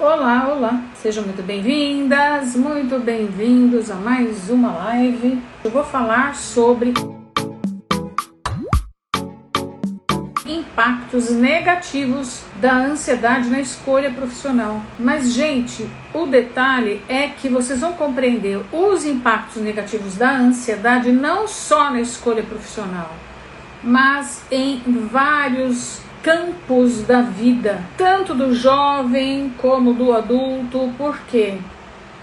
Olá, olá! Sejam muito bem-vindas, muito bem-vindos a mais uma live. Eu vou falar sobre impactos negativos da ansiedade na escolha profissional. Mas, gente, o detalhe é que vocês vão compreender os impactos negativos da ansiedade não só na escolha profissional, mas em vários campos da vida, tanto do jovem como do adulto. Por quê?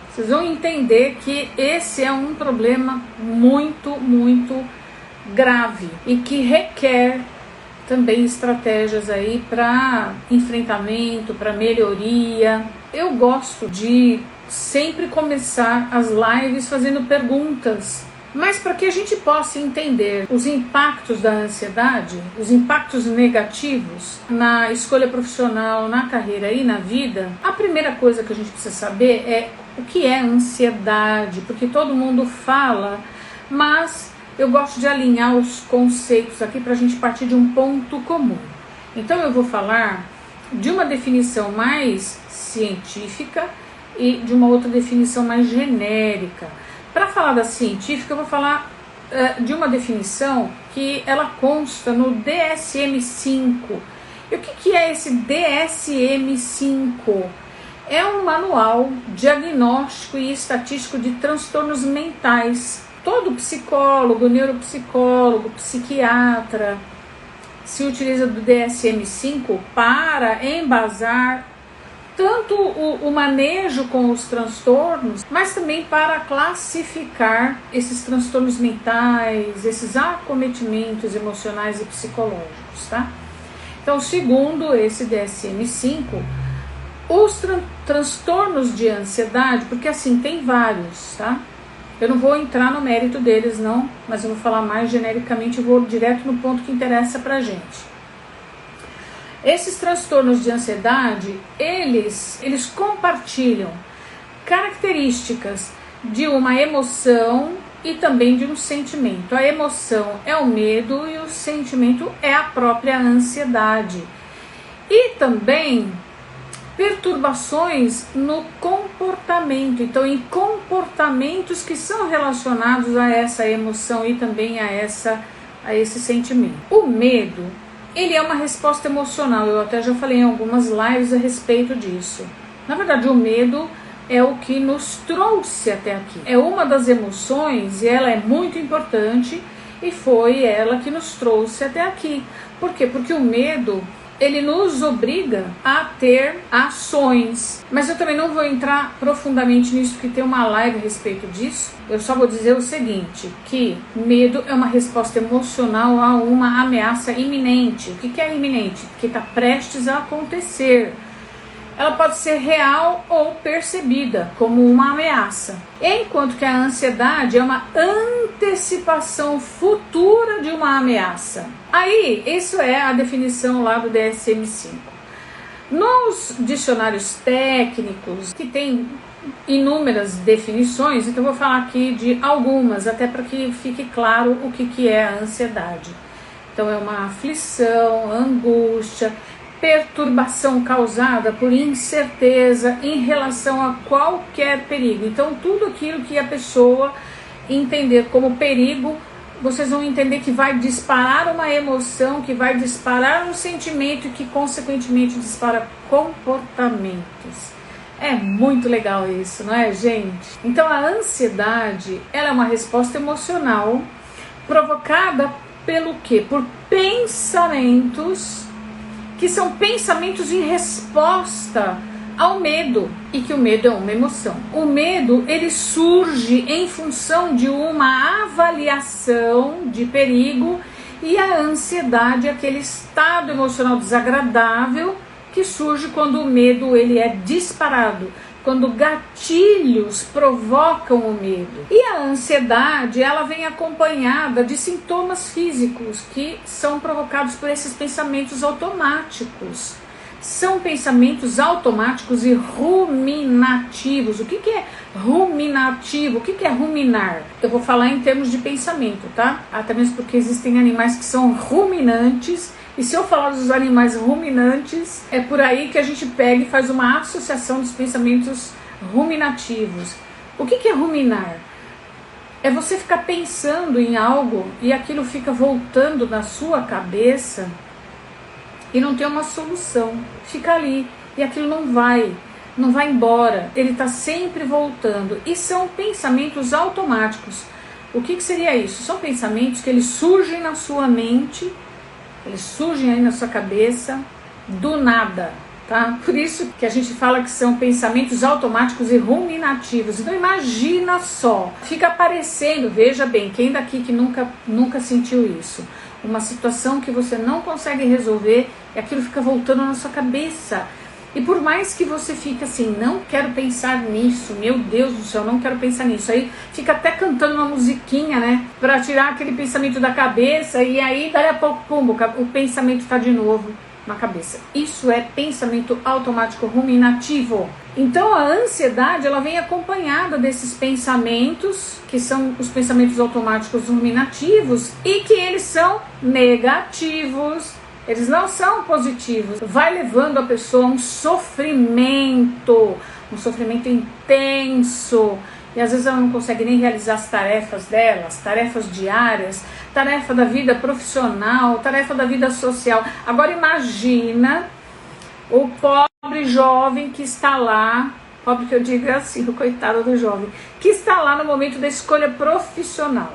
Vocês vão entender que esse é um problema muito grave e que requer também estratégias aí para enfrentamento, para melhoria. Eu gosto de sempre começar as lives fazendo perguntas, mas para que a gente possa entender os impactos da ansiedade, os impactos negativos na escolha profissional, na carreira e na vida, a primeira coisa que a gente precisa saber é o que é ansiedade, porque todo mundo fala, mas eu gosto de alinhar os conceitos aqui para a gente partir de um ponto comum. Então eu vou falar de uma definição mais científica e de uma outra definição mais genérica. Para falar da científica, eu vou falar de uma definição que ela consta no DSM-5. E o que é esse DSM-5? É um manual diagnóstico e estatístico de transtornos mentais. Todo psicólogo, neuropsicólogo, psiquiatra se utiliza do DSM-5 para embasar tanto o manejo com os transtornos, mas também para classificar esses transtornos mentais, esses acometimentos emocionais e psicológicos, tá? Então, segundo esse DSM-5, os transtornos de ansiedade, porque assim, tem vários, tá? Eu não vou entrar no mérito deles não, mas eu vou falar mais genericamente, eu vou direto no ponto que interessa pra gente. Esses transtornos de ansiedade, eles compartilham características de uma emoção e também de um sentimento. A emoção é o medo e o sentimento é a própria ansiedade. E também perturbações no comportamento. Então, em comportamentos que são relacionados a essa emoção e também a esse sentimento. O medo, ele é uma resposta emocional, eu até já falei em algumas lives a respeito disso. Na verdade, o medo é o que nos trouxe até aqui. É uma das emoções e ela é muito importante e foi ela que nos trouxe até aqui. Por quê? Porque o medo, ele nos obriga a ter ações. Mas eu também não vou entrar profundamente nisso, porque tem uma live a respeito disso. Eu só vou dizer o seguinte, que medo é uma resposta emocional a uma ameaça iminente. O que é iminente? Que está prestes a acontecer. Ela pode ser real ou percebida como uma ameaça. Enquanto que a ansiedade é uma antecipação futura de uma ameaça. Aí, isso é a definição lá do DSM-5. Nos dicionários técnicos, que tem inúmeras definições, então eu vou falar aqui de algumas, até para que fique claro o que é a ansiedade. Então, é uma aflição, angústia, perturbação causada por incerteza em relação a qualquer perigo. Então, tudo aquilo que a pessoa entender como perigo, vocês vão entender que vai disparar uma emoção, que vai disparar um sentimento e que, consequentemente, dispara comportamentos. É muito legal isso, não é, gente? Então, a ansiedade, ela é uma resposta emocional provocada pelo quê? Por pensamentos que são pensamentos em resposta ao medo, e que o medo é uma emoção. O medo, ele surge em função de uma avaliação de perigo, e a ansiedade é aquele estado emocional desagradável que surge quando o medo ele é disparado, quando gatilhos provocam o medo. E a ansiedade, ela vem acompanhada de sintomas físicos que são provocados por esses pensamentos automáticos. São pensamentos automáticos e ruminativos. O que é ruminativo? O que é ruminar? Eu vou falar em termos de pensamento, tá? Até mesmo porque existem animais que são ruminantes E se eu falar dos animais ruminantes, é por aí que a gente pega e faz uma associação dos pensamentos ruminativos. O que é ruminar? É você ficar pensando em algo e aquilo fica voltando na sua cabeça e não tem uma solução. Fica ali e aquilo não vai embora. Ele está sempre voltando. E são pensamentos automáticos. O que seria isso? São pensamentos que eles surgem na sua mente, eles surgem aí na sua cabeça do nada, tá? Por isso que a gente fala que são pensamentos automáticos e ruminativos. Então imagina só, fica aparecendo, veja bem, quem daqui que nunca sentiu isso? Uma situação que você não consegue resolver e aquilo fica voltando na sua cabeça. E por mais que você fique assim, não quero pensar nisso, meu Deus do céu, não quero pensar nisso. Aí fica até cantando uma musiquinha, né? Pra tirar aquele pensamento da cabeça e aí daí a pouco, pum, o pensamento tá de novo na cabeça. Isso é pensamento automático ruminativo. Então a ansiedade, ela vem acompanhada desses pensamentos, que são os pensamentos automáticos ruminativos e que eles são negativos. Eles não são positivos. Vai levando a pessoa a um sofrimento intenso. E às vezes ela não consegue nem realizar as tarefas dela, as tarefas diárias, tarefa da vida profissional, tarefa da vida social. Agora imagina o pobre jovem que está lá, pobre que eu digo assim, o coitado do jovem, que está lá no momento da escolha profissional.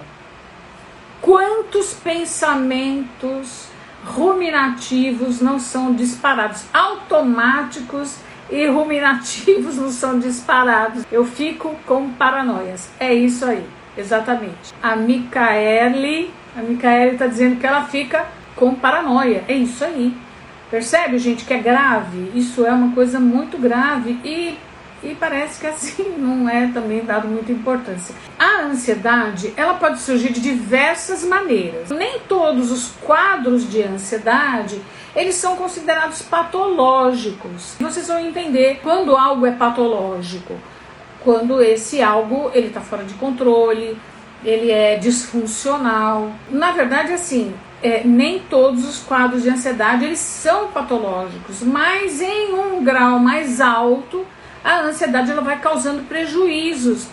Quantos pensamentos ruminativos não são disparados, automáticos e ruminativos não são disparados. Eu fico com paranoias. É isso aí, exatamente. A Micaele está dizendo que ela fica com paranoia. É isso aí. Percebe, gente, que é grave? Isso é uma coisa muito grave e parece que assim não é também dado muita importância. A ansiedade, ela pode surgir de diversas maneiras. Nem todos os quadros de ansiedade, eles são considerados patológicos. Vocês vão entender quando algo é patológico. Quando esse algo, ele está fora de controle, ele é disfuncional. Na verdade, assim, nem todos os quadros de ansiedade, eles são patológicos, mas em um grau mais alto, a ansiedade ela vai causando prejuízos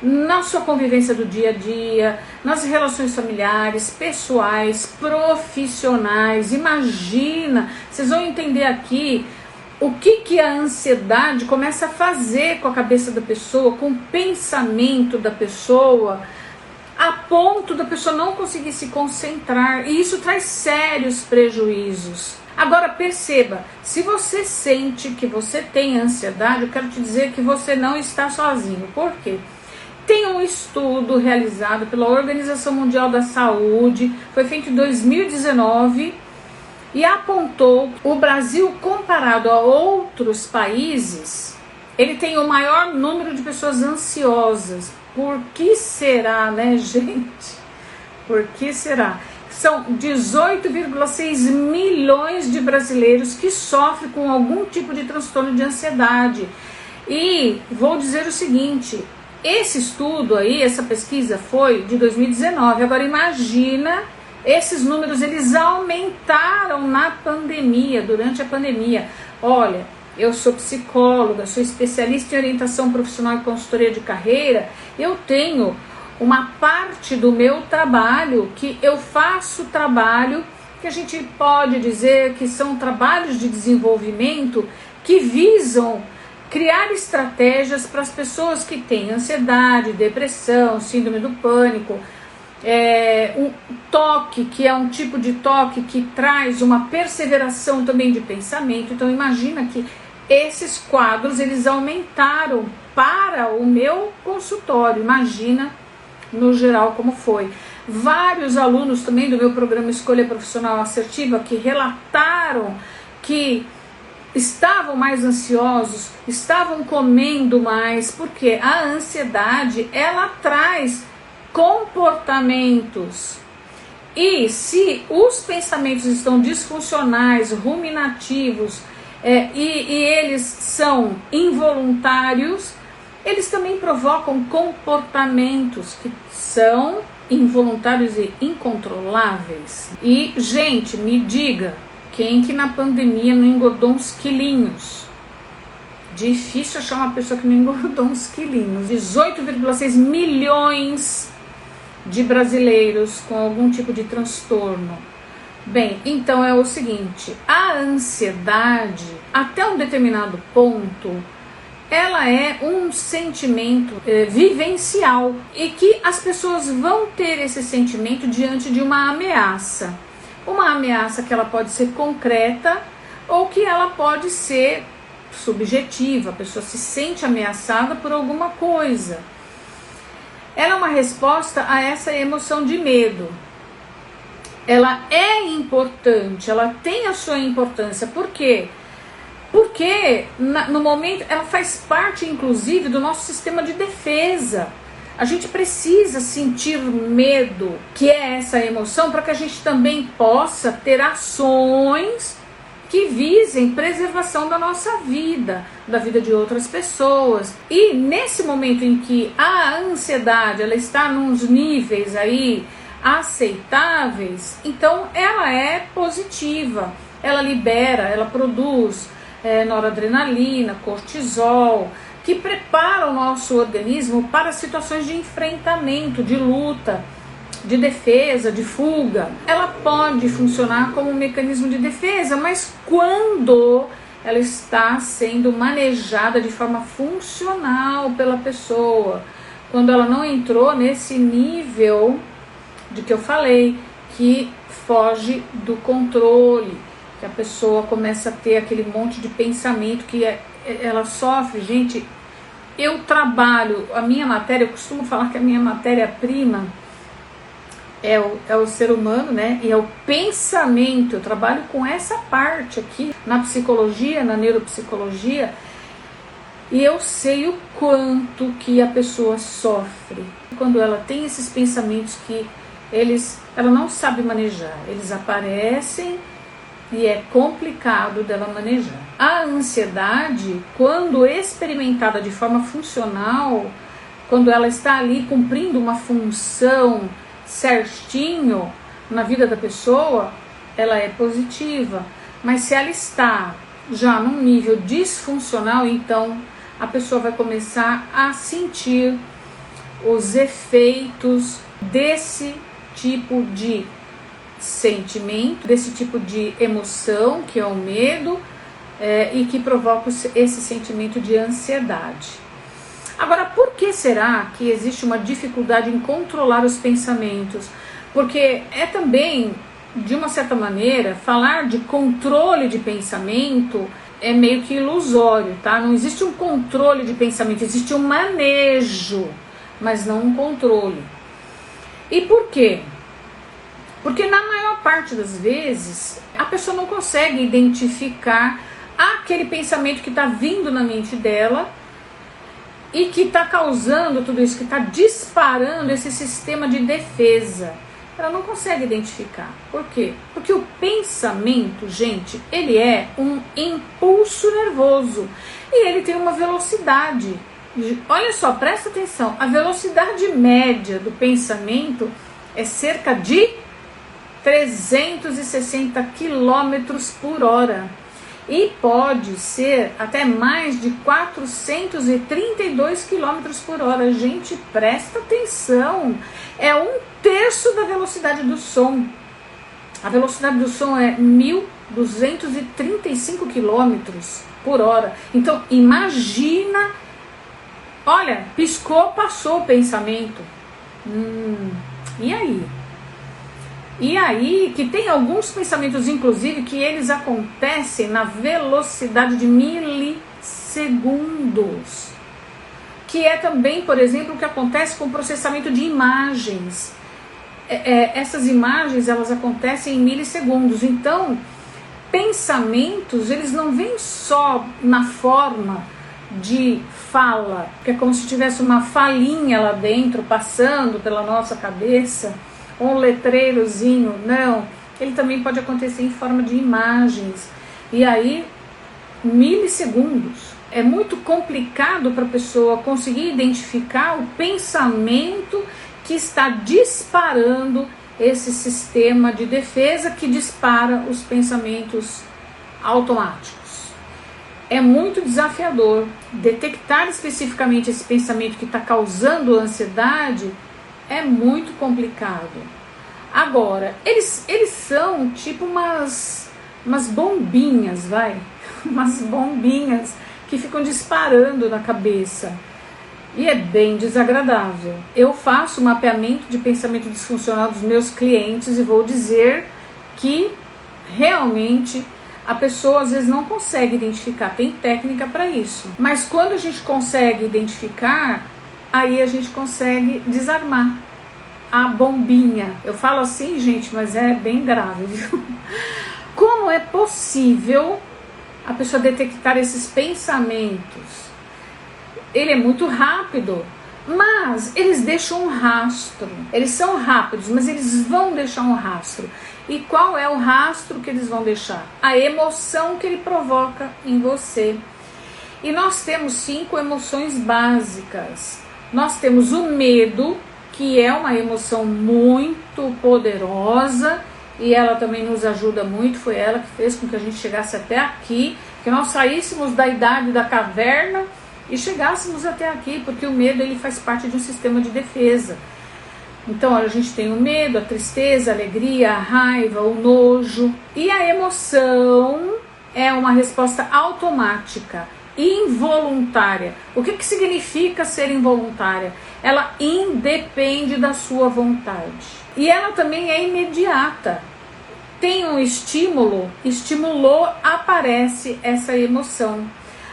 na sua convivência do dia a dia, nas relações familiares, pessoais, profissionais. Imagina, vocês vão entender aqui o que a ansiedade começa a fazer com a cabeça da pessoa, com o pensamento da pessoa, a ponto da pessoa não conseguir se concentrar, e isso traz sérios prejuízos. Agora perceba, se você sente que você tem ansiedade, eu quero te dizer que você não está sozinho. Por quê? Tem um estudo realizado pela Organização Mundial da Saúde, foi feito em 2019, e apontou que o Brasil, comparado a outros países, ele tem o maior número de pessoas ansiosas. Por que será, né, gente? Por que será? São 18,6 milhões de brasileiros que sofrem com algum tipo de transtorno de ansiedade. E vou dizer o seguinte, esse estudo aí, essa pesquisa foi de 2019. Agora imagina, esses números eles aumentaram na pandemia, durante a pandemia. Olha, eu sou psicóloga, sou especialista em orientação profissional e consultoria de carreira. Eu tenho uma parte do meu trabalho que eu faço trabalho que a gente pode dizer que são trabalhos de desenvolvimento que visam criar estratégias para as pessoas que têm ansiedade, depressão, síndrome do pânico, um toque, que é um tipo de toque que traz uma perseveração também de pensamento. Então imagina que esses quadros eles aumentaram para o meu consultório, imagina no geral como foi. Vários alunos também do meu programa Escolha Profissional Assertiva que relataram que estavam mais ansiosos, estavam comendo mais, porque a ansiedade ela traz comportamentos. E se os pensamentos estão disfuncionais, ruminativos, e eles são involuntários, eles também provocam comportamentos que são involuntários e incontroláveis. E, gente, me diga, quem que na pandemia não engordou uns quilinhos? Difícil achar uma pessoa que não engordou uns quilinhos. 18,6 milhões de brasileiros com algum tipo de transtorno. Bem, então é o seguinte, a ansiedade, até um determinado ponto, ela é um sentimento vivencial e que as pessoas vão ter esse sentimento diante de uma ameaça. Uma ameaça que ela pode ser concreta ou que ela pode ser subjetiva, a pessoa se sente ameaçada por alguma coisa. Ela é uma resposta a essa emoção de medo. Ela é importante, ela tem a sua importância. Por quê? Porque no momento ela faz parte, inclusive, do nosso sistema de defesa. A gente precisa sentir medo, que é essa emoção, para que a gente também possa ter ações que visem preservação da nossa vida, da vida de outras pessoas. E nesse momento em que a ansiedade ela está nos níveis aí aceitáveis, então ela é positiva, ela libera, ela produz noradrenalina, cortisol, que prepara o nosso organismo para situações de enfrentamento, de luta, de defesa, de fuga. Ela pode funcionar como um mecanismo de defesa, mas quando ela está sendo manejada de forma funcional pela pessoa, quando ela não entrou nesse nível de que eu falei, que foge do controle, que a pessoa começa a ter aquele monte de pensamento que ela sofre. Gente, eu trabalho, a minha matéria, eu costumo falar que a minha matéria-prima é o ser humano, né? E é o pensamento. Eu trabalho com essa parte aqui na psicologia, na neuropsicologia, e eu sei o quanto que a pessoa sofre quando ela tem esses pensamentos que ela não sabe manejar. Eles aparecem e é complicado dela manejar. A ansiedade, quando experimentada de forma funcional, quando ela está ali cumprindo uma função certinho na vida da pessoa, ela é positiva. Mas se ela está já num nível disfuncional, então a pessoa vai começar a sentir os efeitos desse tipo de sentimento, desse tipo de emoção, que é o medo, e que provoca esse sentimento de ansiedade. Agora, por que será que existe uma dificuldade em controlar os pensamentos? Porque é também, de uma certa maneira, falar de controle de pensamento é meio que ilusório, tá? Não existe um controle de pensamento, existe um manejo, mas não um controle. E por quê? Porque na maior parte das vezes a pessoa não consegue identificar aquele pensamento que está vindo na mente dela e que está causando tudo isso, que está disparando esse sistema de defesa. Ela não consegue identificar. Por quê? Porque o pensamento, gente, ele é um impulso nervoso e ele tem uma velocidade. Olha só, presta atenção, a velocidade média do pensamento é cerca de 360 km por hora e pode ser até mais de 432 km por hora. Gente, presta atenção, é 1/3 da velocidade do som. A velocidade do som é 1.235 km por hora. Então imagina, olha, piscou, passou o pensamento. E aí? E aí que tem alguns pensamentos, inclusive, que eles acontecem na velocidade de milissegundos. Que é também, por exemplo, o que acontece com o processamento de imagens. Essas imagens, elas acontecem em milissegundos. Então, pensamentos, eles não vêm só na forma de fala, que é como se tivesse uma falinha lá dentro, passando pela nossa cabeça, um letreirozinho. Não, ele também pode acontecer em forma de imagens. E aí, milissegundos. É muito complicado para a pessoa conseguir identificar o pensamento que está disparando esse sistema de defesa que dispara os pensamentos automáticos. É muito desafiador detectar especificamente esse pensamento que está causando ansiedade, é muito complicado. Agora, eles são tipo umas bombinhas, umas bombinhas que ficam disparando na cabeça. E é bem desagradável. Eu faço mapeamento de pensamento disfuncional dos meus clientes e vou dizer que realmente a pessoa às vezes não consegue identificar, tem técnica para isso. Mas quando a gente consegue identificar, aí a gente consegue desarmar a bombinha. Eu falo assim, gente, mas é bem grave, viu? Como é possível a pessoa detectar esses pensamentos? Ele é muito rápido, mas eles deixam um rastro. Eles são rápidos, mas eles vão deixar um rastro. E qual é o rastro que eles vão deixar? A emoção que ele provoca em você. E nós temos 5 emoções básicas. Nós temos o medo, que é uma emoção muito poderosa, e ela também nos ajuda muito. Foi ela que fez com que a gente chegasse até aqui, que nós saíssemos da idade da caverna e chegássemos até aqui, porque o medo ele faz parte de um sistema de defesa. Então a gente tem o medo, a tristeza, a alegria, a raiva, o nojo. E a emoção é uma resposta automática, involuntária. O que significa ser involuntária? Ela independe da sua vontade. E ela também é imediata. Tem um estímulo, estimulou, aparece essa emoção.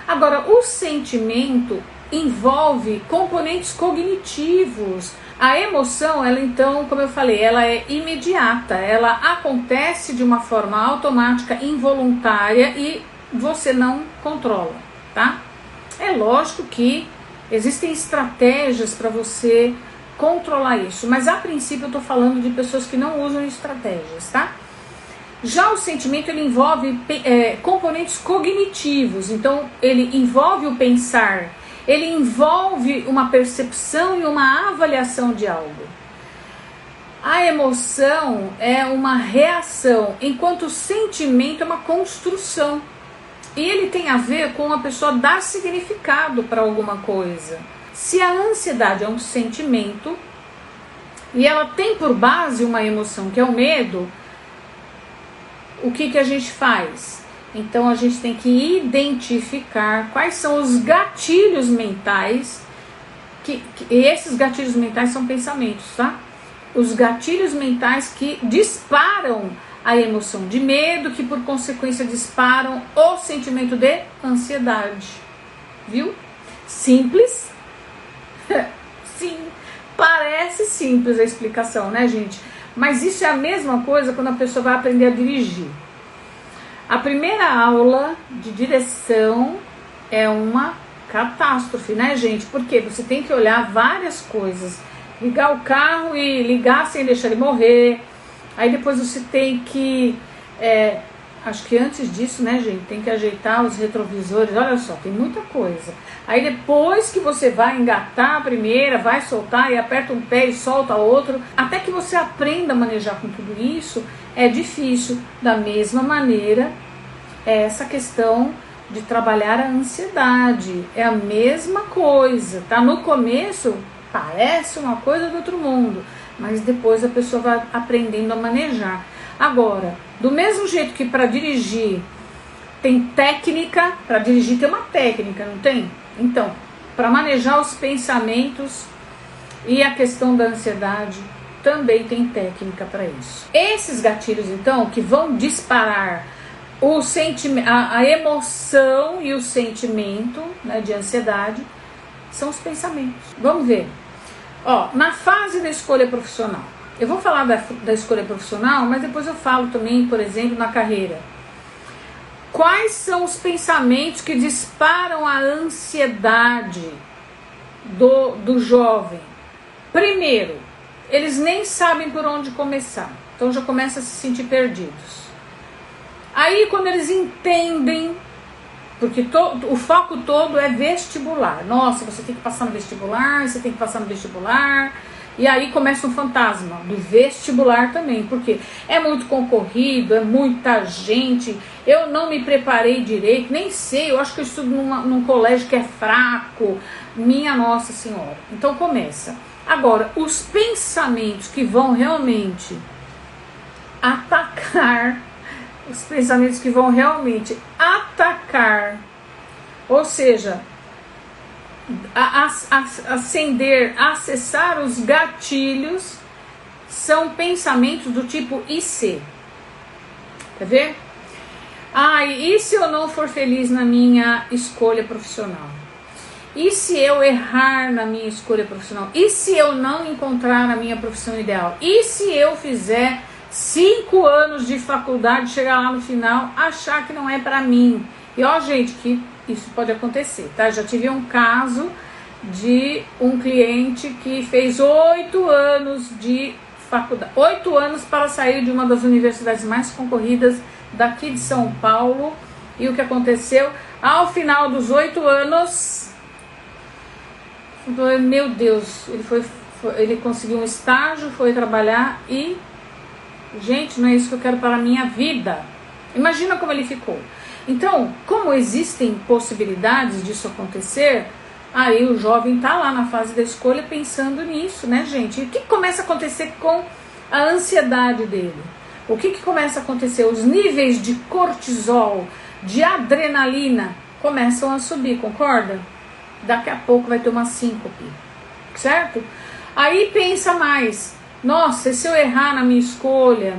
Agora, o sentimento envolve componentes cognitivos. A emoção, ela então, como eu falei, ela é imediata, ela acontece de uma forma automática, involuntária e você não controla, tá? É lógico que existem estratégias para você controlar isso, mas a princípio eu tô falando de pessoas que não usam estratégias, tá? Já o sentimento, ele envolve componentes cognitivos, então ele envolve o pensar, ele envolve uma percepção e uma avaliação de algo. A emoção é uma reação, enquanto o sentimento é uma construção. E ele tem a ver com a pessoa dar significado para alguma coisa. Se a ansiedade é um sentimento e ela tem por base uma emoção que é o medo, o que a gente faz? Então a gente tem que identificar quais são os gatilhos mentais, e esses gatilhos mentais são pensamentos, tá? Os gatilhos mentais que disparam a emoção de medo, que por consequência disparam o sentimento de ansiedade. Viu? Simples? Sim, parece simples a explicação, né, gente? Mas isso é a mesma coisa quando a pessoa vai aprender a dirigir. A primeira aula de direção é uma catástrofe, né, gente? Porque você tem que olhar várias coisas. Ligar o carro e ligar sem deixar ele morrer. Aí depois você tem que... acho que antes disso, né, gente? Tem que ajeitar os retrovisores. Olha só, tem muita coisa. Aí depois que você vai engatar a primeira, vai soltar e aperta um pé e solta outro, até que você aprenda a manejar com tudo isso, é difícil. Da mesma maneira, essa questão de trabalhar a ansiedade é a mesma coisa, tá? No começo parece uma coisa do outro mundo, mas depois a pessoa vai aprendendo a manejar. Agora, do mesmo jeito que para dirigir tem técnica, para dirigir tem uma técnica, não tem? Então, para manejar os pensamentos e a questão da ansiedade, também tem técnica para isso. Esses gatilhos, então, que vão disparar a emoção e o sentimento, né, de ansiedade, são os pensamentos. Vamos ver. Ó, na fase da escolha profissional, eu vou falar da escolha profissional, mas depois eu falo também, por exemplo, na carreira. Quais são os pensamentos que disparam a ansiedade do jovem? Primeiro, eles nem sabem por onde começar, então já começam a se sentir perdidos. Aí quando eles entendem, porque o foco todo é vestibular. Nossa, você tem que passar no vestibular, você tem que passar no vestibular, E aí começa um fantasma do vestibular também, porque é muito concorrido, é muita gente, eu não me preparei direito, nem sei, eu acho que eu estudo num colégio que é fraco, minha Nossa Senhora. Então começa. Agora, os pensamentos que vão realmente atacar, ou seja, acessar os gatilhos, são pensamentos do tipo e se? Quer ver? E se eu não for feliz na minha escolha profissional? E se eu errar na minha escolha profissional? E se eu não encontrar a minha profissão ideal? E se eu fizer 5 anos de faculdade, chegar lá no final, achar que não é pra mim? E ó, gente, que isso pode acontecer, tá? Já tive um caso de um cliente que fez 8 anos de faculdade, 8 anos para sair de uma das universidades mais concorridas daqui de São Paulo. E o que aconteceu? Ao final dos 8 anos, meu Deus, ele conseguiu um estágio, foi trabalhar e, gente, não é isso que eu quero para a minha vida. Imagina como ele ficou. Então, como existem possibilidades disso acontecer, aí o jovem tá lá na fase da escolha pensando nisso, né, gente? E o que começa a acontecer com a ansiedade dele? O que começa a acontecer? Os níveis de cortisol, de adrenalina começam a subir, concorda? Daqui a pouco vai ter uma síncope, certo? Aí pensa mais, nossa, e se eu errar na minha escolha?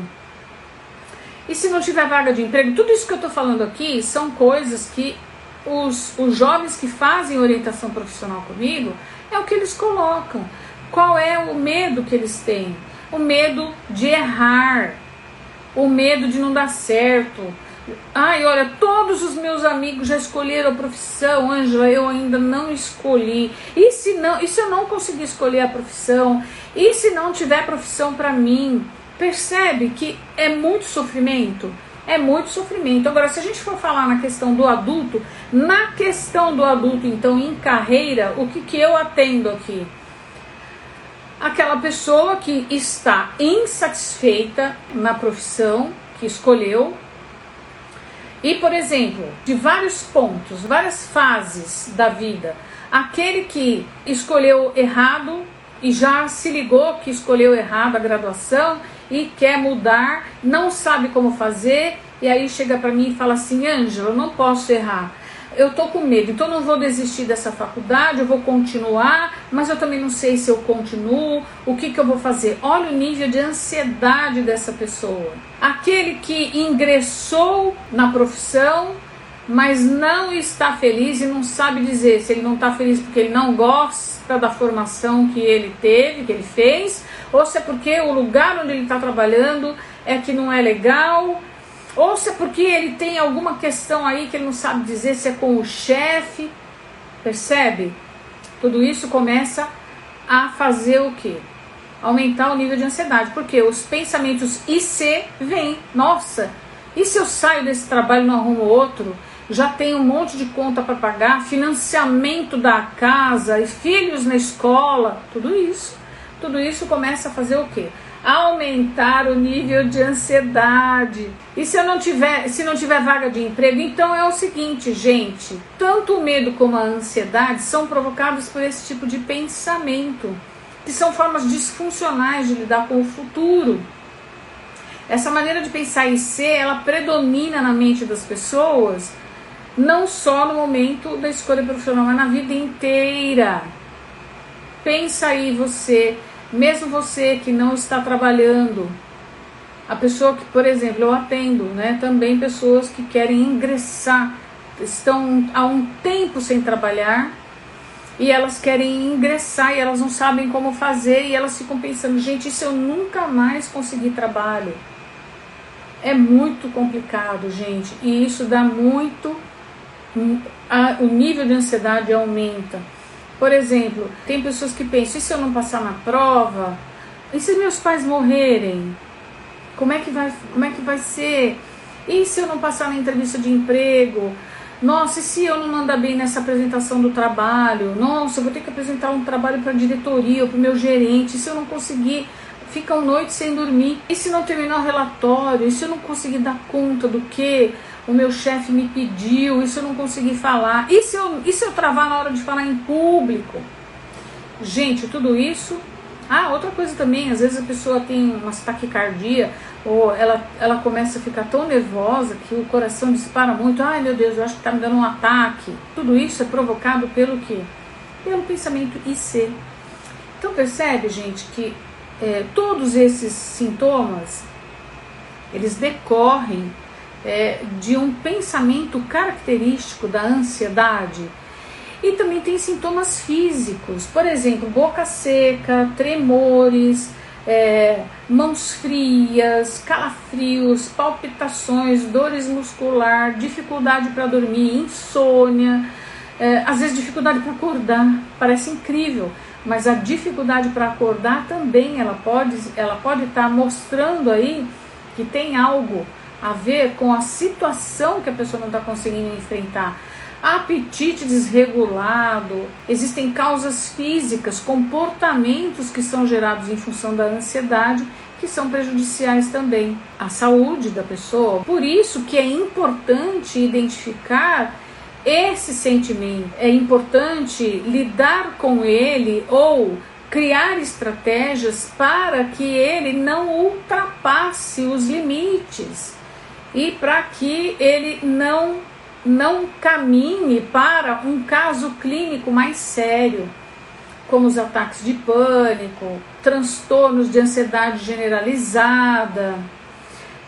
E se não tiver vaga de emprego? Tudo isso que eu tô falando aqui são coisas que os jovens que fazem orientação profissional comigo, é o que eles colocam. Qual é o medo que eles têm? O medo de errar, o medo de não dar certo. Olha, todos os meus amigos já escolheram a profissão, Ângela, eu ainda não escolhi. E se eu não conseguir escolher a profissão? E se não tiver profissão para mim? Percebe que é muito sofrimento? É muito sofrimento. Agora, se a gente for falar na questão do adulto, então, em carreira, o que eu atendo aqui? Aquela pessoa que está insatisfeita na profissão que escolheu, e, por exemplo, de vários pontos, várias fases da vida, aquele que escolheu errado e já se ligou que escolheu errado a graduação e quer mudar, não sabe como fazer, e aí chega para mim e fala assim, Ângela, eu não posso errar, eu tô com medo, então não vou desistir dessa faculdade, eu vou continuar, mas eu também não sei se eu continuo, o que eu vou fazer? Olha o nível de ansiedade dessa pessoa. Aquele que ingressou na profissão, mas não está feliz e não sabe dizer se ele não está feliz porque ele não gosta da formação que ele teve, que ele fez, ou se é porque o lugar onde ele está trabalhando é que não é legal, ou se é porque ele tem alguma questão aí que ele não sabe dizer se é com o chefe. Percebe? Tudo isso começa a fazer o quê? Aumentar o nível de ansiedade, porque os pensamentos e se vêm, nossa, e se eu saio desse trabalho e não arrumo outro? Já tenho um monte de conta para pagar, financiamento da casa, e filhos na escola, tudo isso começa a fazer o quê? Aumentar o nível de ansiedade. E se não tiver vaga de emprego, então é o seguinte, gente, tanto o medo como a ansiedade são provocados por esse tipo de pensamento, que são formas disfuncionais de lidar com o futuro. Essa maneira de pensar em ser, ela predomina na mente das pessoas, não só no momento da escolha profissional, mas na vida inteira. Pensa aí você, mesmo você que não está trabalhando, a pessoa que, por exemplo, eu atendo, né, também pessoas que querem ingressar, estão há um tempo sem trabalhar, e elas querem ingressar e elas não sabem como fazer, e elas ficam pensando, gente, e se eu nunca mais conseguir trabalho? É muito complicado, gente, e isso dá muito, o nível de ansiedade aumenta. Por exemplo, tem pessoas que pensam, e se eu não passar na prova? E se meus pais morrerem? Como é que vai ser? E se eu não passar na entrevista de emprego? Nossa, e se eu não mandar bem nessa apresentação do trabalho? Nossa, eu vou ter que apresentar um trabalho para a diretoria ou para o meu gerente. E se eu não conseguir, ficam noites sem dormir. E se não terminar o relatório? E se eu não conseguir dar conta do que o meu chefe me pediu? E se eu não conseguir falar? E se eu travar na hora de falar em público? Gente, tudo isso... outra coisa também, às vezes a pessoa tem uma taquicardia, ou ela começa a ficar tão nervosa que o coração dispara muito. Ai meu Deus, eu acho que está me dando um ataque. Tudo isso é provocado pelo quê? Pelo pensamento IC. Então percebe, gente, que todos esses sintomas, eles decorrem de um pensamento característico da ansiedade. E também tem sintomas físicos, por exemplo, boca seca, tremores, mãos frias, calafrios, palpitações, dores musculares, dificuldade para dormir, insônia, às vezes dificuldade para acordar. Parece incrível, mas a dificuldade para acordar também ela pode estar mostrando aí que tem algo a ver com a situação que a pessoa não está conseguindo enfrentar. Apetite desregulado, existem causas físicas, comportamentos que são gerados em função da ansiedade, que são prejudiciais também à saúde da pessoa. Por isso que é importante identificar esse sentimento, é importante lidar com ele ou criar estratégias para que ele não ultrapasse os limites e para que ele não caminhe para um caso clínico mais sério, como os ataques de pânico, transtornos de ansiedade generalizada.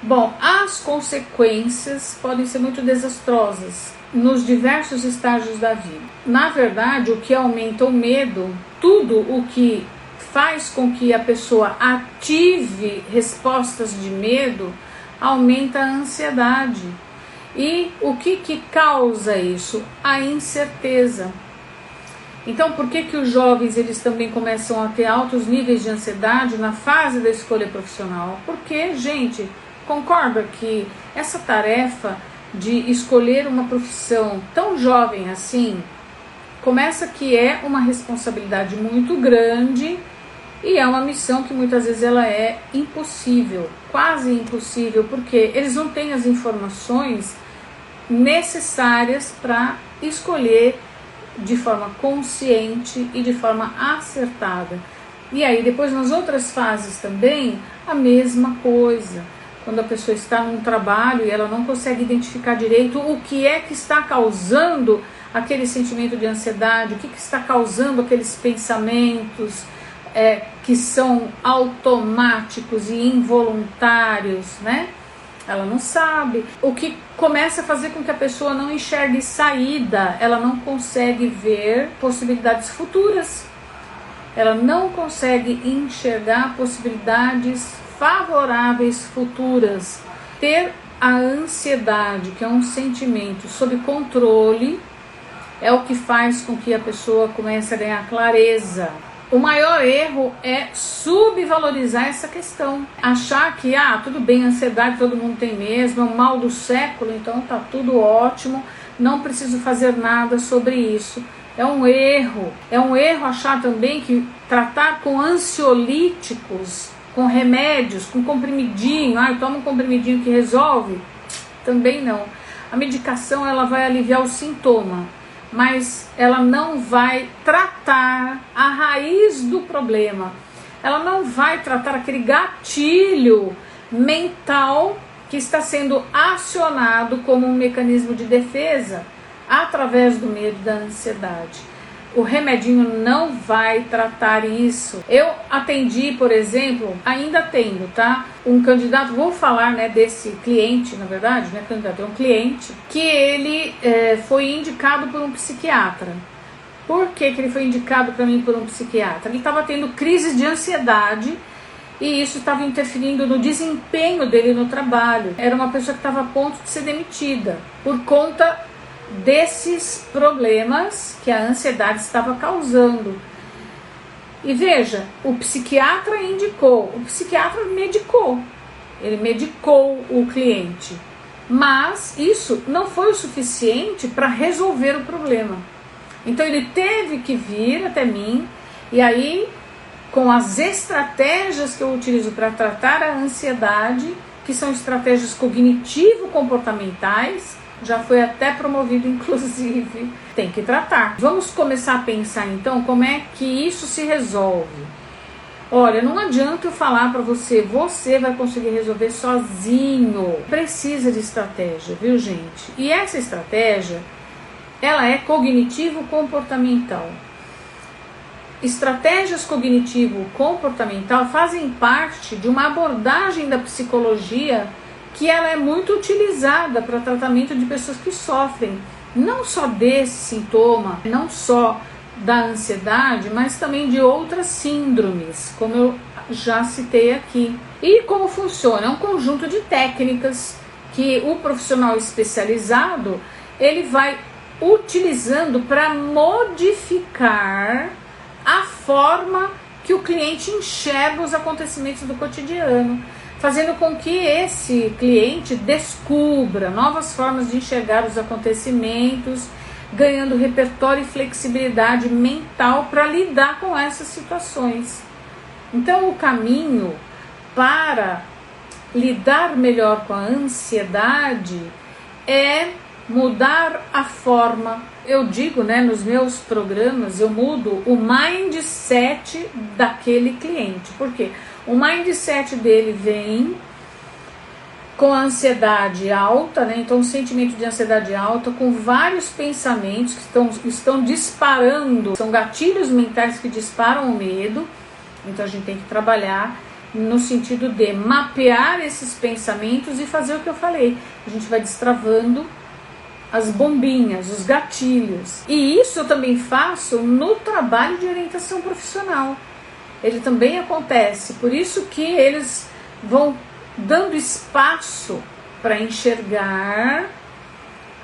Bom, as consequências podem ser muito desastrosas nos diversos estágios da vida. Na verdade, o que aumenta o medo, tudo o que faz com que a pessoa ative respostas de medo, aumenta a ansiedade. E o que causa isso? A incerteza. Então, por que os jovens eles também começam a ter altos níveis de ansiedade na fase da escolha profissional? Porque, gente, concorda que essa tarefa de escolher uma profissão tão jovem assim, começa que é uma responsabilidade muito grande e é uma missão que muitas vezes ela é impossível, quase impossível, porque eles não têm as informações necessárias para escolher de forma consciente e de forma acertada. E aí depois nas outras fases também a mesma coisa. Quando a pessoa está num trabalho e ela não consegue identificar direito o que é que está causando aquele sentimento de ansiedade, o que está causando aqueles pensamentos que são automáticos e involuntários, né? Ela não sabe, o que começa a fazer com que a pessoa não enxergue saída, ela não consegue ver possibilidades futuras, ela não consegue enxergar possibilidades favoráveis futuras. Ter a ansiedade, que é um sentimento sob controle, é o que faz com que a pessoa comece a ganhar clareza. O maior erro é subvalorizar essa questão. Achar que, tudo bem, ansiedade todo mundo tem mesmo, é o mal do século, então tá tudo ótimo, não preciso fazer nada sobre isso. É um erro. É um erro achar também que tratar com ansiolíticos, com remédios, com comprimidinho, eu tomo um comprimidinho que resolve. Também não. A medicação ela vai aliviar o sintoma, mas ela não vai tratar a raiz do problema. Ela não vai tratar aquele gatilho mental que está sendo acionado como um mecanismo de defesa através do medo e da ansiedade. O remedinho não vai tratar isso. Eu atendi, por exemplo, ainda atendo, tá? Um candidato, vou falar, desse cliente, na verdade, candidato, é um cliente, que ele foi indicado por um psiquiatra. Por que ele foi indicado para mim por um psiquiatra? Ele estava tendo crises de ansiedade e isso estava interferindo no desempenho dele no trabalho. Era uma pessoa que estava a ponto de ser demitida por conta desses problemas que a ansiedade estava causando. E veja, o psiquiatra indicou, o psiquiatra medicou, ele medicou o cliente. Mas isso não foi o suficiente para resolver o problema. Então ele teve que vir até mim, e aí, com as estratégias que eu utilizo para tratar a ansiedade, que são estratégias cognitivo-comportamentais, já foi até promovido, inclusive, tem que tratar. Vamos começar a pensar então como é que isso se resolve. Olha, não adianta eu falar para você, você vai conseguir resolver sozinho. Precisa de estratégia, viu, gente? E essa estratégia, ela é cognitivo-comportamental. Estratégias cognitivo-comportamental fazem parte de uma abordagem da psicologia que ela é muito utilizada para tratamento de pessoas que sofrem não só desse sintoma, não só da ansiedade, mas também de outras síndromes, como eu já citei aqui. E como funciona? É um conjunto de técnicas que o profissional especializado ele vai utilizando para modificar a forma que o cliente enxerga os acontecimentos do cotidiano, fazendo com que esse cliente descubra novas formas de enxergar os acontecimentos, ganhando repertório e flexibilidade mental para lidar com essas situações. Então, o caminho para lidar melhor com a ansiedade é mudar a forma. Eu digo, nos meus programas, eu mudo o mindset daquele cliente. Por quê? O mindset dele vem com a ansiedade alta, então um sentimento de ansiedade alta, com vários pensamentos que estão disparando, são gatilhos mentais que disparam o medo. Então a gente tem que trabalhar no sentido de mapear esses pensamentos e fazer o que eu falei. A gente vai destravando as bombinhas, os gatilhos. E isso eu também faço no trabalho de orientação profissional. Ele também acontece, por isso que eles vão dando espaço para enxergar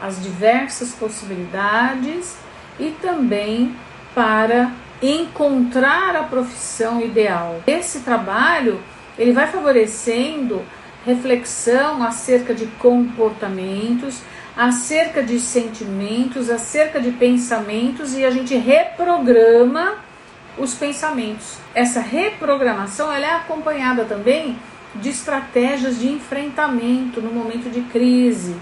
as diversas possibilidades e também para encontrar a profissão ideal. Esse trabalho ele vai favorecendo reflexão acerca de comportamentos, acerca de sentimentos, acerca de pensamentos, e a gente reprograma os pensamentos. Essa reprogramação ela é acompanhada também de estratégias de enfrentamento no momento de crise.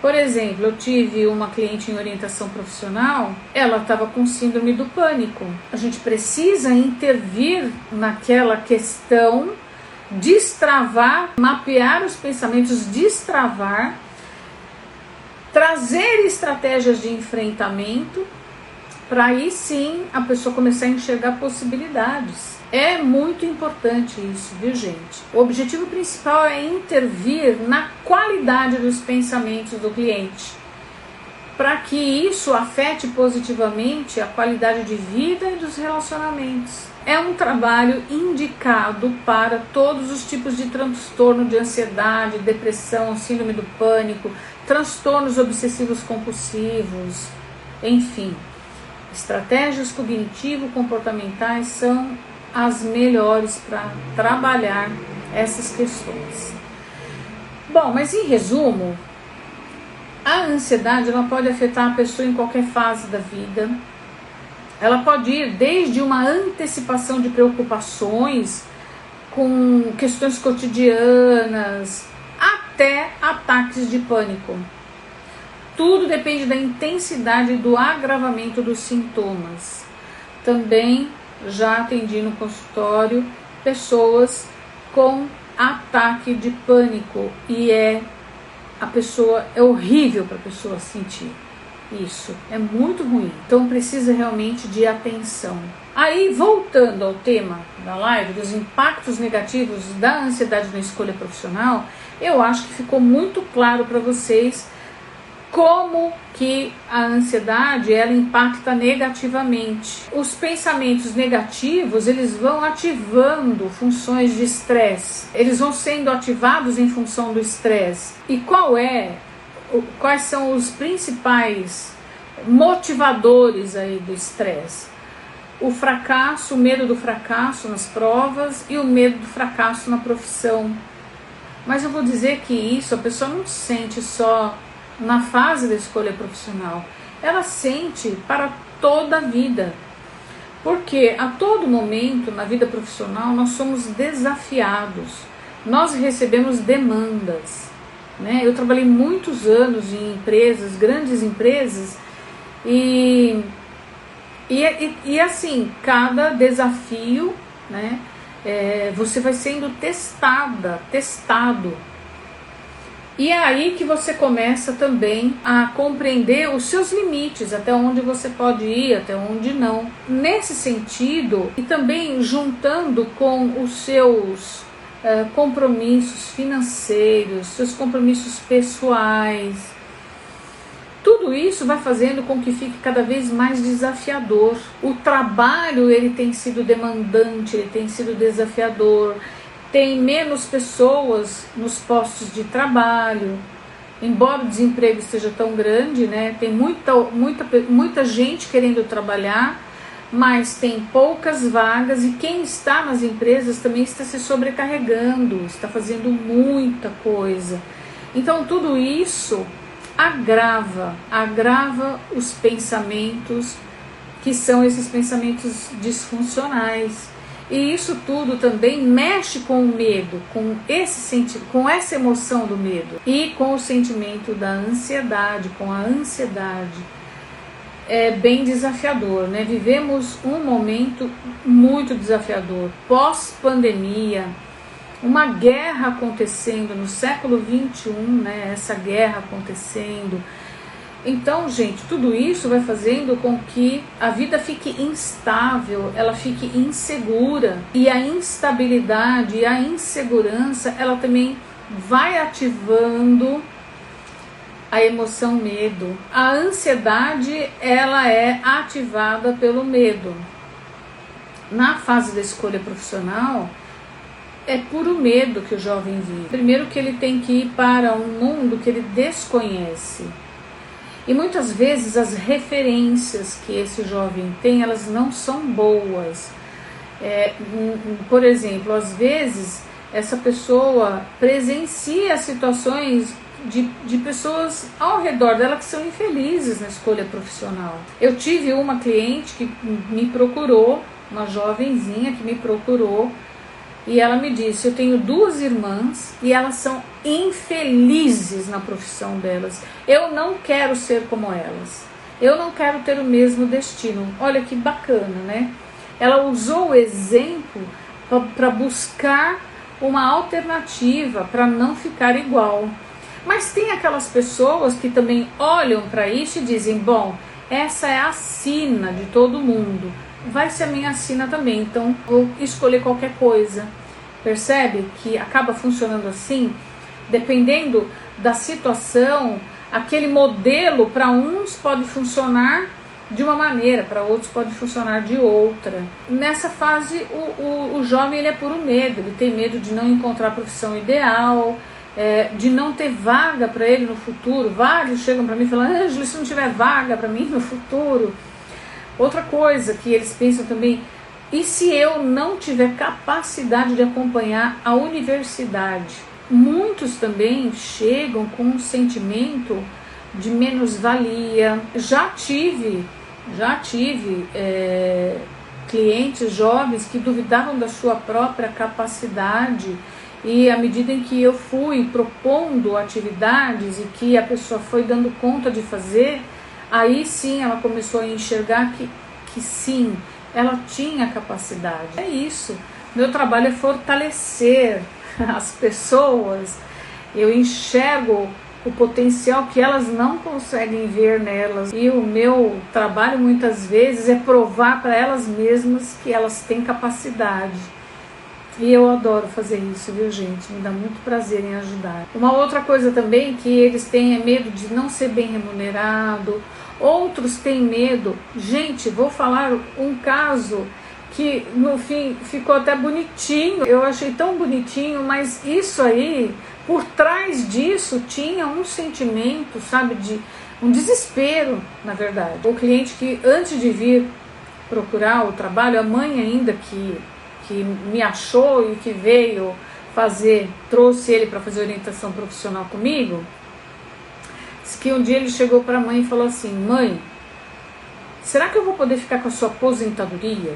Por exemplo, eu tive uma cliente em orientação profissional, ela estava com síndrome do pânico. A gente precisa intervir naquela questão, destravar, mapear os pensamentos, destravar, trazer estratégias de enfrentamento, para aí sim a pessoa começar a enxergar possibilidades. É muito importante isso, viu, gente? O objetivo principal é intervir na qualidade dos pensamentos do cliente, para que isso afete positivamente a qualidade de vida e dos relacionamentos. É um trabalho indicado para todos os tipos de transtorno de ansiedade, depressão, síndrome do pânico, transtornos obsessivos compulsivos, enfim. Estratégias cognitivo-comportamentais são as melhores para trabalhar essas questões. Bom, mas em resumo, a ansiedade ela pode afetar a pessoa em qualquer fase da vida. Ela pode ir desde uma antecipação de preocupações com questões cotidianas até ataques de pânico. Tudo depende da intensidade e do agravamento dos sintomas. Também já atendi no consultório pessoas com ataque de pânico e é horrível para a pessoa sentir isso, é muito ruim. Então precisa realmente de atenção. Aí, voltando ao tema da live, dos impactos negativos da ansiedade na escolha profissional, eu acho que ficou muito claro para vocês como que a ansiedade ela impacta negativamente. Os pensamentos negativos, eles vão ativando funções de estresse. Eles vão sendo ativados em função do estresse. E quais são os principais motivadores aí do estresse? O fracasso, o medo do fracasso nas provas e o medo do fracasso na profissão. Mas eu vou dizer que isso a pessoa não sente só na fase da escolha profissional, ela sente para toda a vida. Porque a todo momento na vida profissional nós somos desafiados, nós recebemos demandas, né? Eu trabalhei muitos anos em empresas, grandes empresas, e assim, cada desafio, né, você vai sendo testado. E é aí que você começa também a compreender os seus limites, até onde você pode ir, até onde não. Nesse sentido, e também juntando com os seus compromissos financeiros, seus compromissos pessoais, tudo isso vai fazendo com que fique cada vez mais desafiador. O trabalho ele tem sido demandante, ele tem sido desafiador. Tem menos pessoas nos postos de trabalho, embora o desemprego esteja tão grande, né? Tem muita gente querendo trabalhar, mas tem poucas vagas, e quem está nas empresas também está se sobrecarregando, está fazendo muita coisa. Então tudo isso agrava os pensamentos, que são esses pensamentos disfuncionais. E isso tudo também mexe com o medo, com essa emoção do medo e com o sentimento da ansiedade, com a ansiedade. É bem desafiador, né? Vivemos um momento muito desafiador, pós-pandemia, uma guerra acontecendo no século XXI, né? Essa guerra acontecendo. Então, gente, tudo isso vai fazendo com que a vida fique instável, ela fique insegura. E a instabilidade e a insegurança, ela também vai ativando a emoção medo. A ansiedade, ela é ativada pelo medo. Na fase da escolha profissional, é puro medo que o jovem vive. Primeiro que ele tem que ir para um mundo que ele desconhece. E muitas vezes as referências que esse jovem tem, elas não são boas. Por exemplo, às vezes essa pessoa presencia situações de pessoas ao redor dela que são infelizes na escolha profissional. Eu tive uma cliente que me procurou, uma jovenzinha que me procurou, e ela me disse: eu tenho 2 irmãs e elas são infelizes na profissão delas. Eu não quero ser como elas. Eu não quero ter o mesmo destino. Olha que bacana, né? Ela usou o exemplo para buscar uma alternativa, para não ficar igual. Mas tem aquelas pessoas que também olham para isso e dizem: bom, essa é a sina de todo mundo, vai ser a minha sina também, então vou escolher qualquer coisa. Percebe que acaba funcionando assim? Dependendo da situação, aquele modelo para uns pode funcionar de uma maneira, para outros pode funcionar de outra. Nessa fase, o jovem ele é puro medo, ele tem medo de não encontrar a profissão ideal, de não ter vaga para ele no futuro. Vários chegam para mim e falam: Ângela, se não tiver vaga para mim no futuro. Outra coisa que eles pensam também: e se eu não tiver capacidade de acompanhar a universidade? Muitos também chegam com um sentimento de menos-valia. Já tive clientes jovens que duvidavam da sua própria capacidade, e à medida em que eu fui propondo atividades e que a pessoa foi dando conta de fazer, aí sim ela começou a enxergar que sim, ela tinha capacidade. É isso, meu trabalho é fortalecer as pessoas. Eu enxergo o potencial que elas não conseguem ver nelas, e o meu trabalho muitas vezes é provar para elas mesmas que elas têm capacidade. E eu adoro fazer isso, viu, gente? Me dá muito prazer em ajudar. Uma outra coisa também que eles têm é medo de não ser bem remunerado. Outros têm medo. Gente, vou falar um caso que no fim ficou até bonitinho. Eu achei tão bonitinho, mas isso aí, por trás disso, tinha um sentimento, sabe, de um desespero, na verdade. O cliente que antes de vir procurar o trabalho, a mãe ainda que me achou e que veio trouxe ele para fazer orientação profissional comigo, disse que um dia ele chegou para a mãe e falou assim: mãe, será que eu vou poder ficar com a sua aposentadoria?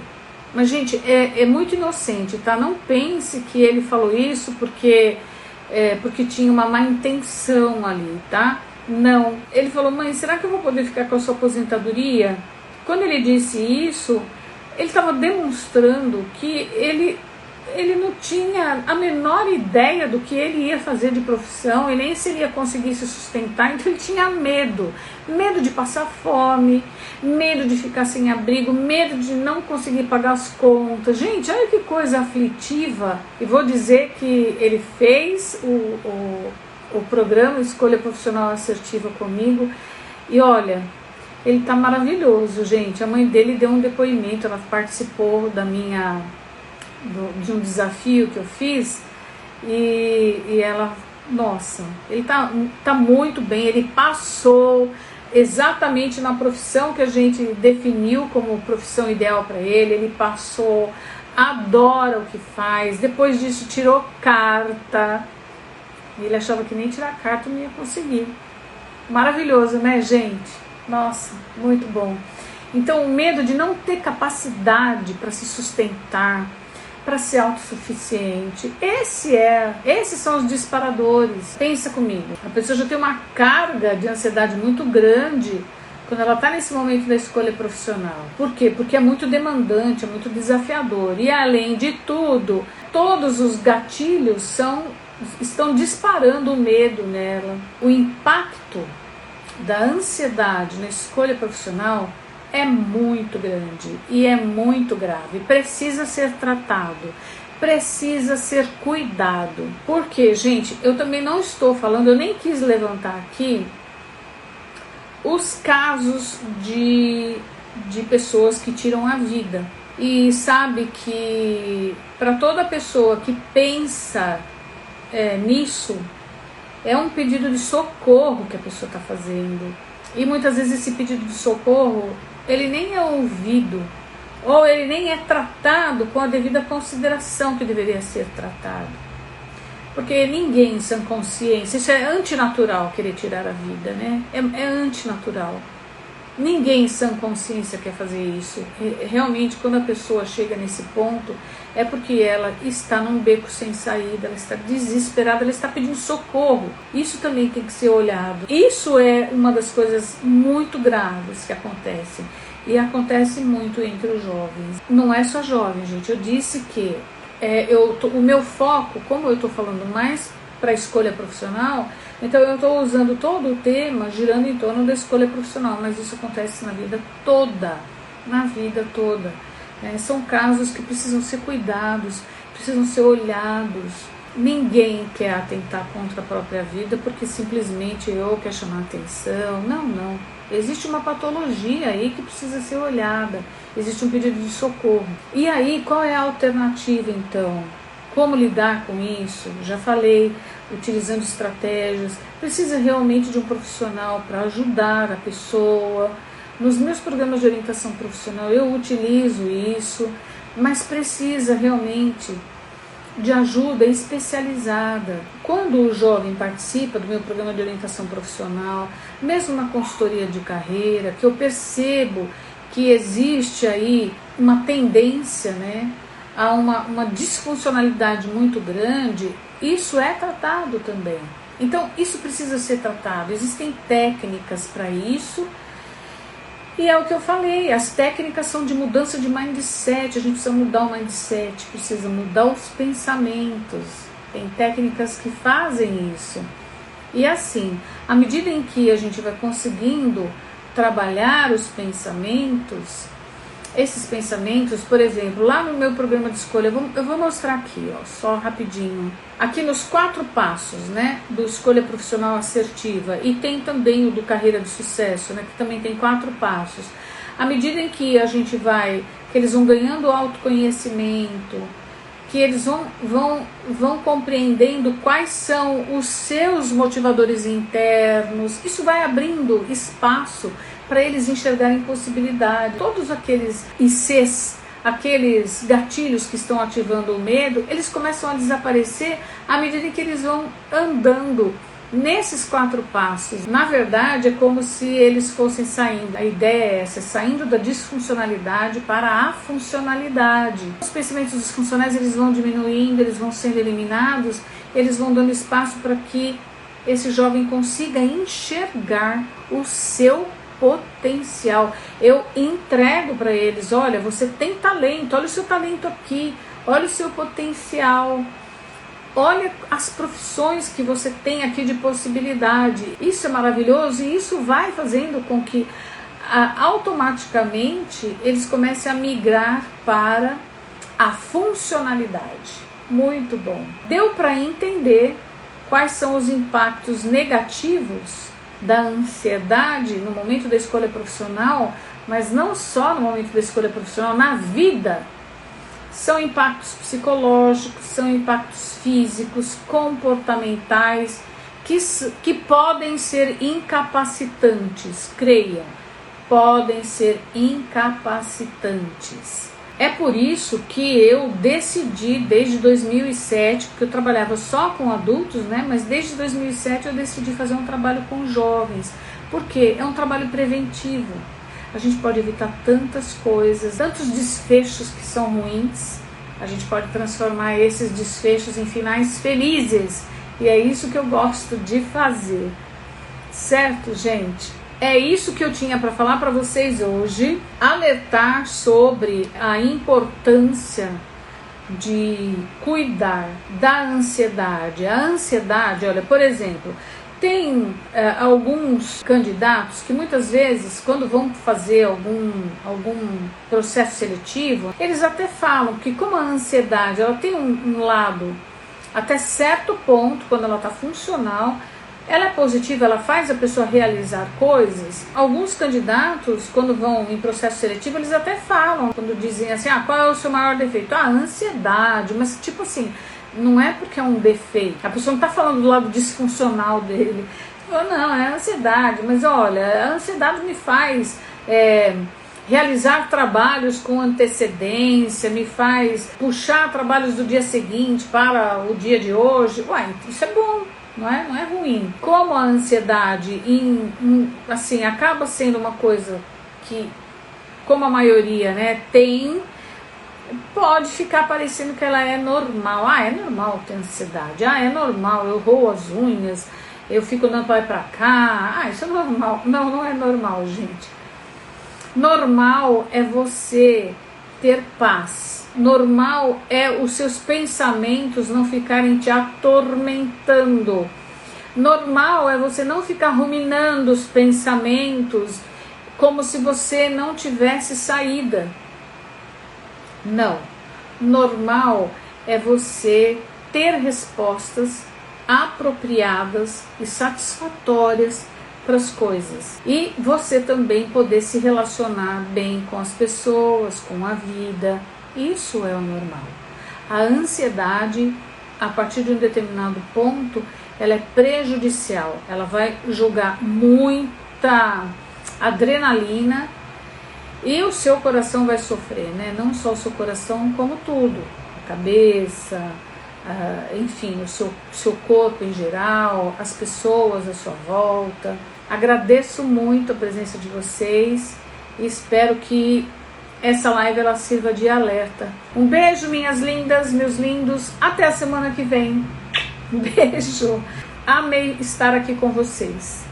Mas, gente, é muito inocente, tá? Não pense que ele falou isso porque tinha uma má intenção ali, tá? Não. Ele falou: mãe, será que eu vou poder ficar com a sua aposentadoria? Quando ele disse isso, ele estava demonstrando que ele não tinha a menor ideia do que ele ia fazer de profissão, e nem se ele ia conseguir se sustentar. Então ele tinha medo de passar fome, medo de ficar sem abrigo, medo de não conseguir pagar as contas. Gente, olha que coisa aflitiva. E vou dizer que ele fez o programa Escolha Profissional Assertiva comigo, e olha, ele tá maravilhoso, gente. A mãe dele deu um depoimento, ela participou de um desafio que eu fiz, e ela, nossa, ele tá muito bem, ele passou exatamente na profissão que a gente definiu como profissão ideal para ele passou, adora o que faz, depois disso tirou carta, ele achava que nem tirar carta não ia conseguir. Maravilhoso, né, gente? Nossa, muito bom. Então, o medo de não ter capacidade para se sustentar, para ser autossuficiente, esses são os disparadores. Pensa comigo, a pessoa já tem uma carga de ansiedade muito grande quando ela está nesse momento da escolha profissional. Por quê? Porque é muito demandante, é muito desafiador, e além de tudo, todos os gatilhos estão disparando o medo nela. O impacto da ansiedade na escolha profissional é muito grande e é muito grave, precisa ser tratado, precisa ser cuidado. Porque, gente, eu também não estou falando, eu nem quis levantar aqui os casos de pessoas que tiram a vida. E sabe que para toda pessoa que pensa nisso, é um pedido de socorro que a pessoa está fazendo. E muitas vezes esse pedido de socorro, ele nem é ouvido, ou ele nem é tratado com a devida consideração que deveria ser tratado. Porque ninguém, sem consciência, isso é antinatural querer tirar a vida, né? É antinatural. Ninguém, sem consciência, quer fazer isso. Realmente, quando a pessoa chega nesse ponto, é porque ela está num beco sem saída, ela está desesperada, ela está pedindo socorro. Isso também tem que ser olhado. Isso é uma das coisas muito graves que acontecem. E acontece muito entre os jovens. Não é só jovem, gente. Eu disse que o meu foco, como eu estou falando mais para a escolha profissional, então eu estou usando todo o tema girando em torno da escolha profissional, mas isso acontece na vida toda, são casos que precisam ser cuidados, precisam ser olhados. Ninguém quer atentar contra a própria vida porque simplesmente quer chamar atenção. Não. Existe uma patologia aí que precisa ser olhada, existe um pedido de socorro. E aí, qual é a alternativa então? Como lidar com isso? Já falei, utilizando estratégias. Precisa realmente de um profissional para ajudar a pessoa. Nos meus programas de orientação profissional eu utilizo isso, mas precisa realmente de ajuda especializada. Quando o jovem participa do meu programa de orientação profissional, mesmo na consultoria de carreira, que eu percebo que existe aí uma tendência, né, a uma disfuncionalidade muito grande, isso é tratado também. Então, isso precisa ser tratado. Existem técnicas para isso, e é o que eu falei, as técnicas são de mudança de mindset. A gente precisa mudar o mindset, precisa mudar os pensamentos. Tem técnicas que fazem isso. E assim, à medida em que a gente vai conseguindo trabalhar os pensamentos, esses pensamentos, por exemplo, lá no meu programa de escolha, eu vou mostrar aqui, só rapidinho. Aqui nos 4 passos, né, do Escolha Profissional Assertiva, e tem também o do Carreira de Sucesso, né, que também tem 4 passos. À medida em que a gente que eles vão ganhando autoconhecimento, que eles vão compreendendo quais são os seus motivadores internos, isso vai abrindo espaço para eles enxergarem possibilidade. Todos aqueles ICs aqueles gatilhos que estão ativando o medo, eles começam a desaparecer à medida que eles vão andando nesses 4 passos. Na verdade, é como se eles fossem saindo. A ideia é essa, saindo da disfuncionalidade para a funcionalidade. Os pensamentos disfuncionais, eles vão diminuindo, eles vão sendo eliminados, eles vão dando espaço para que esse jovem consiga enxergar o seu potencial. Eu entrego para eles, olha, você tem talento, olha o seu talento aqui, olha o seu potencial, olha as profissões que você tem aqui de possibilidade. Isso é maravilhoso e isso vai fazendo com que automaticamente eles comecem a migrar para a funcionalidade. Muito bom. Deu para entender quais são os impactos negativos da ansiedade no momento da escolha profissional, mas não só no momento da escolha profissional, na vida. São impactos psicológicos, são impactos físicos, comportamentais, que podem ser incapacitantes, creiam, podem ser incapacitantes. É por isso que eu decidi, desde 2007, porque eu trabalhava só com adultos, né? Mas desde 2007 eu decidi fazer um trabalho com jovens, porque é um trabalho preventivo. A gente pode evitar tantas coisas, tantos desfechos que são ruins, a gente pode transformar esses desfechos em finais felizes, e é isso que eu gosto de fazer, certo, gente? É isso que eu tinha para falar para vocês hoje, alertar sobre a importância de cuidar da ansiedade. A ansiedade, olha, por exemplo, tem alguns candidatos que muitas vezes, quando vão fazer algum processo seletivo, eles até falam que como a ansiedade ela tem um lado até certo ponto, quando ela está funcional, ela é positiva, ela faz a pessoa realizar coisas. Alguns candidatos, quando vão em processo seletivo, eles até falam, quando dizem assim, qual é o seu maior defeito? A ansiedade, mas tipo assim, não é porque é um defeito. A pessoa não está falando do lado disfuncional dele. Não, é a ansiedade, mas olha, a ansiedade me faz realizar trabalhos com antecedência, me faz puxar trabalhos do dia seguinte para o dia de hoje. Uai, isso é bom. Não é ruim. Como a ansiedade assim, acaba sendo uma coisa que, como a maioria, né, tem, pode ficar parecendo que ela é normal. É normal ter ansiedade. É normal, eu roo as unhas, eu fico andando para lá e para cá. Isso é normal. Não é normal, gente. Normal é você ter paz. Normal é os seus pensamentos não ficarem te atormentando. Normal é você não ficar ruminando os pensamentos como se você não tivesse saída. Não. Normal é você ter respostas apropriadas e satisfatórias para as coisas. E você também poder se relacionar bem com as pessoas, com a vida. Isso é o normal. A ansiedade, a partir de um determinado ponto, ela é prejudicial. Ela vai jogar muita adrenalina e o seu coração vai sofrer, né? Não só o seu coração, como tudo. A cabeça, enfim, o seu corpo em geral, as pessoas à sua volta. Agradeço muito a presença de vocês e espero que essa live ela sirva de alerta. Um beijo, minhas lindas, meus lindos. Até a semana que vem. Um beijo. Amei estar aqui com vocês.